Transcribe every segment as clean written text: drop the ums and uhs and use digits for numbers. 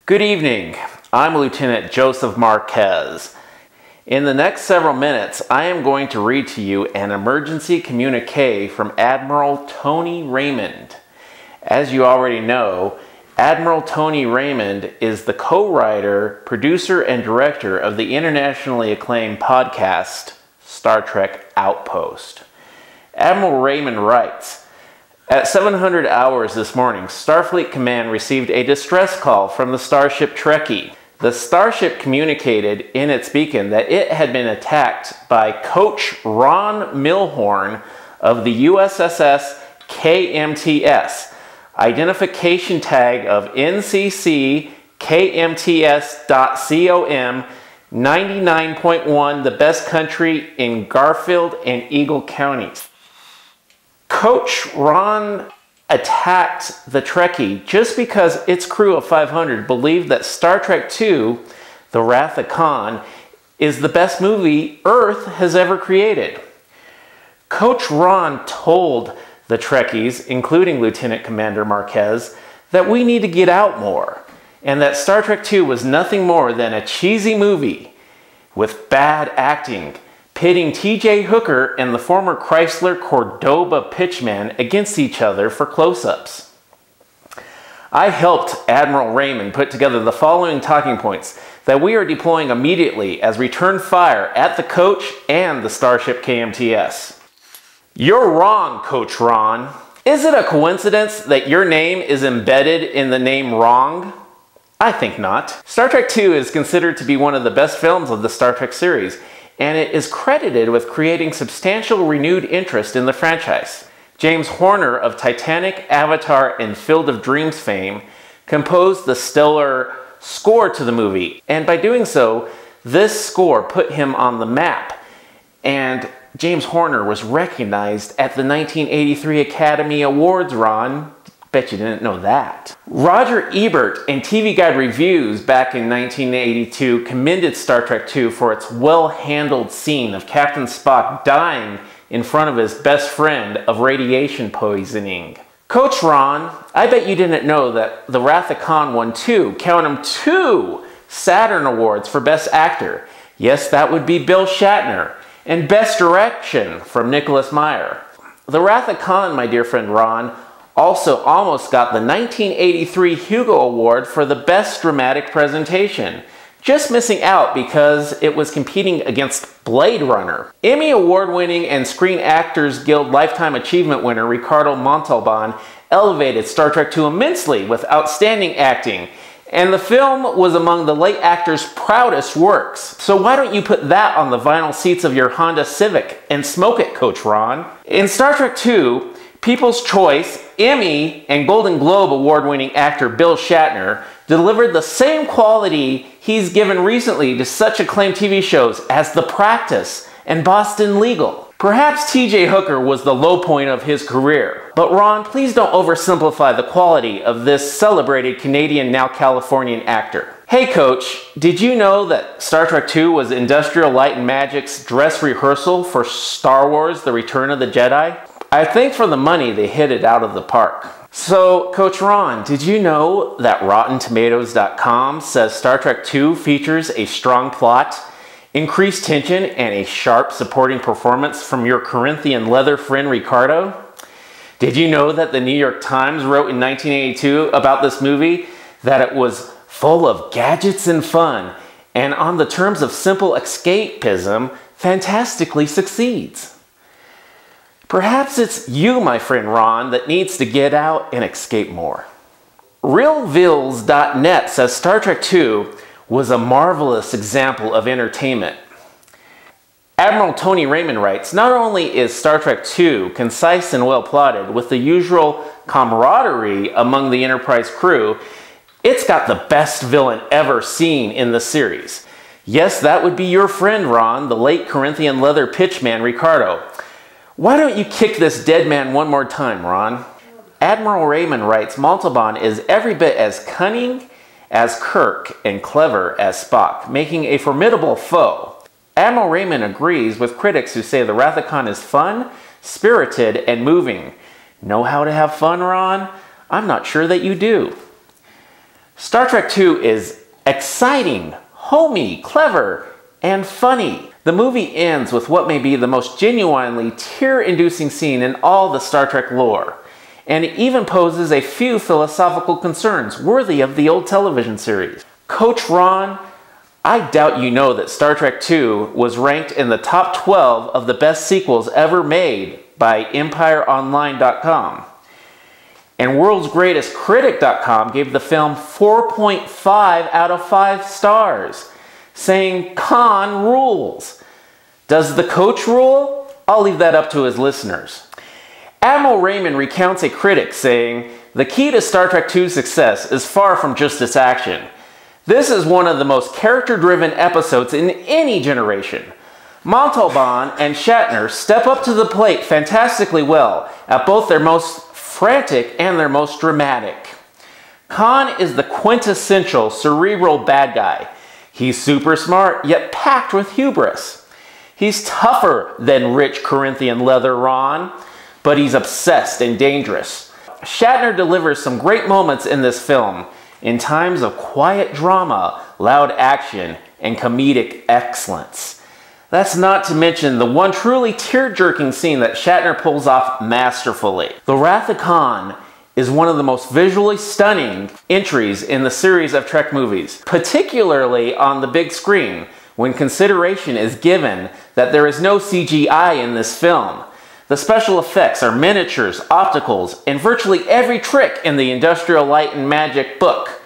Good evening. I'm Lieutenant Joseph Marquez. In the next several minutes, I am going to read to you an emergency communique from Admiral Tony Raymond. As you already know, Admiral Tony Raymond is the co-writer, producer, and director of the internationally acclaimed podcast, Star Trek Outpost. Admiral Raymond writes, at 700 hours this morning, Starfleet Command received a distress call from the starship Trekkie. The starship communicated in its beacon that it had been attacked by Coach Ron Milhorn of the USS KMTS. Identification tag of NCC KMTS.com 99.1, the best country in Garfield and Eagle counties. Coach Ron attacked the Trekkie just because its crew of 500 believed that Star Trek II, The Wrath of Khan, is the best movie Earth has ever created. Coach Ron told the Trekkies, including Lieutenant Commander Marquez, that we need to get out more, and that Star Trek II was nothing more than a cheesy movie with bad acting, pitting T.J. Hooker and the former Chrysler Cordoba pitchman against each other for close-ups. I helped Admiral Raymond put together the following talking points that we are deploying immediately as return fire at the Coach and the Starship KMTS. You're wrong, Coach Ron. Is it a coincidence that your name is embedded in the name Wrong? I think not. Star Trek II is considered to be one of the best films of the Star Trek series, and it is credited with creating substantial renewed interest in the franchise. James Horner of Titanic, Avatar, and Field of Dreams fame composed the stellar score to the movie, and by doing so, this score put him on the map, and James Horner was recognized at the 1983 Academy Awards, Ron. Bet you didn't know that. Roger Ebert in TV Guide Reviews back in 1982 commended Star Trek II for its well-handled scene of Captain Spock dying in front of his best friend of radiation poisoning. Coach Ron, I bet you didn't know that The Wrath of Khan won count 'em, 2 Saturn Awards for Best Actor. Yes, that would be Bill Shatner. And Best Direction from Nicholas Meyer. The Wrath of Khan, my dear friend Ron, also almost got the 1983 Hugo Award for the Best Dramatic Presentation, just missing out because it was competing against Blade Runner. Emmy Award-winning and Screen Actors Guild Lifetime Achievement winner Ricardo Montalban elevated Star Trek II immensely with outstanding acting, and the film was among the late actor's proudest works. So why don't you put that on the vinyl seats of your Honda Civic and smoke it, Coach Ron? In Star Trek II, People's Choice, Emmy, and Golden Globe award-winning actor Bill Shatner delivered the same quality he's given recently to such acclaimed TV shows as The Practice and Boston Legal. Perhaps T.J. Hooker was the low point of his career, but Ron, please don't oversimplify the quality of this celebrated Canadian, now Californian actor. Hey Coach, did you know that Star Trek II was Industrial Light and Magic's dress rehearsal for Star Wars: The Return of the Jedi? I think for the money, they hit it out of the park. So, Coach Ron, did you know that RottenTomatoes.com says Star Trek II features a strong plot, increased tension, and a sharp supporting performance from your Corinthian leather friend Ricardo? Did you know that the New York Times wrote in 1982 about this movie that it was full of gadgets and fun, and on the terms of simple escapism, fantastically succeeds? Perhaps it's you, my friend Ron, that needs to get out and escape more. RealVills.net says Star Trek II was a marvelous example of entertainment. Admiral Tony Raymond writes, not only is Star Trek II concise and well plotted with the usual camaraderie among the Enterprise crew, it's got the best villain ever seen in the series. Yes, that would be your friend Ron, the late Corinthian leather pitchman Ricardo. Why don't you kick this dead man one more time, Ron? Admiral Raymond writes, Montalban is every bit as cunning as Kirk and clever as Spock, making a formidable foe. Admiral Raymond agrees with critics who say The Wrath of Khan is fun, spirited, and moving. Know how to have fun, Ron? I'm not sure that you do. Star Trek II is exciting, homey, clever, and funny. The movie ends with what may be the most genuinely tear-inducing scene in all the Star Trek lore, and it even poses a few philosophical concerns worthy of the old television series. Coach Ron, I doubt you know that Star Trek II was ranked in the top 12 of the best sequels ever made by EmpireOnline.com. And WorldsGreatestCritic.com gave the film 4.5 out of 5 stars, saying Khan rules. Does the coach rule? I'll leave that up to his listeners. Admiral Raymond recounts a critic saying, "The key to Star Trek II's success is far from just its action. This is one of the most character-driven episodes in any generation. Montalban and Shatner step up to the plate fantastically well at both their most frantic and their most dramatic. Khan is the quintessential cerebral bad guy. He's super smart, yet packed with hubris. He's tougher than rich Corinthian leather Ron, but he's obsessed and dangerous. Shatner delivers some great moments in this film, in times of quiet drama, loud action, and comedic excellence. That's not to mention the one truly tear-jerking scene that Shatner pulls off masterfully. The Wrath of Khan is one of the most visually stunning entries in the series of Trek movies, particularly on the big screen, when consideration is given that there is no CGI in this film. The special effects are miniatures, opticals, and virtually every trick in the Industrial Light and Magic book.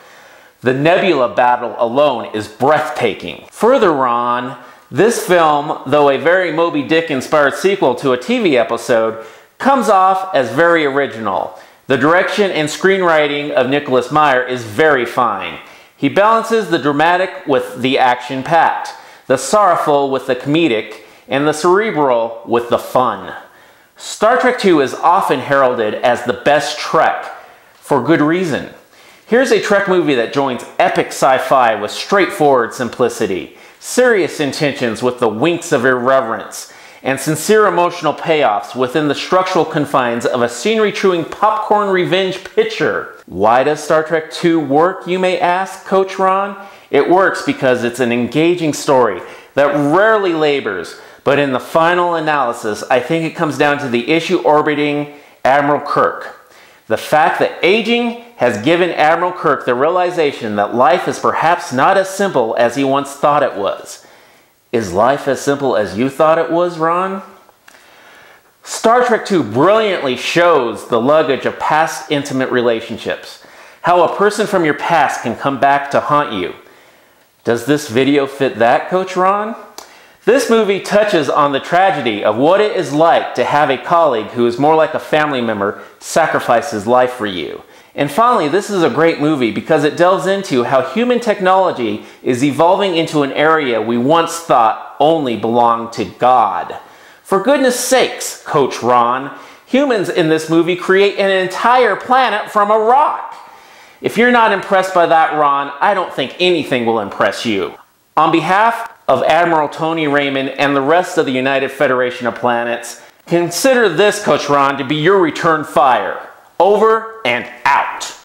The Nebula battle alone is breathtaking. Further on, this film, though a very Moby Dick-inspired sequel to a TV episode, comes off as very original. The direction and screenwriting of Nicholas Meyer is very fine. He balances the dramatic with the action-packed, the sorrowful with the comedic, and the cerebral with the fun. Star Trek II is often heralded as the best Trek, for good reason. Here's a Trek movie that joins epic sci-fi with straightforward simplicity, serious intentions with the winks of irreverence, and sincere emotional payoffs within the structural confines of a scenery-chewing popcorn revenge picture. Why does Star Trek II work, you may ask, Coach Ron? It works because it's an engaging story that rarely labors, but in the final analysis, I think it comes down to the issue orbiting Admiral Kirk. The fact that aging has given Admiral Kirk the realization that life is perhaps not as simple as he once thought it was. Is life as simple as you thought it was, Ron? Star Trek II brilliantly shows the luggage of past intimate relationships, how a person from your past can come back to haunt you. Does this video fit that, Coach Ron? This movie touches on the tragedy of what it is like to have a colleague who is more like a family member sacrifice his life for you. And finally, this is a great movie because it delves into how human technology is evolving into an area we once thought only belonged to God. For goodness sakes, Coach Ron, humans in this movie create an entire planet from a rock. If you're not impressed by that, Ron, I don't think anything will impress you. On behalf of Admiral Tony Raymond and the rest of the United Federation of Planets, consider this, Coach Ron, to be your return fire. Over and out.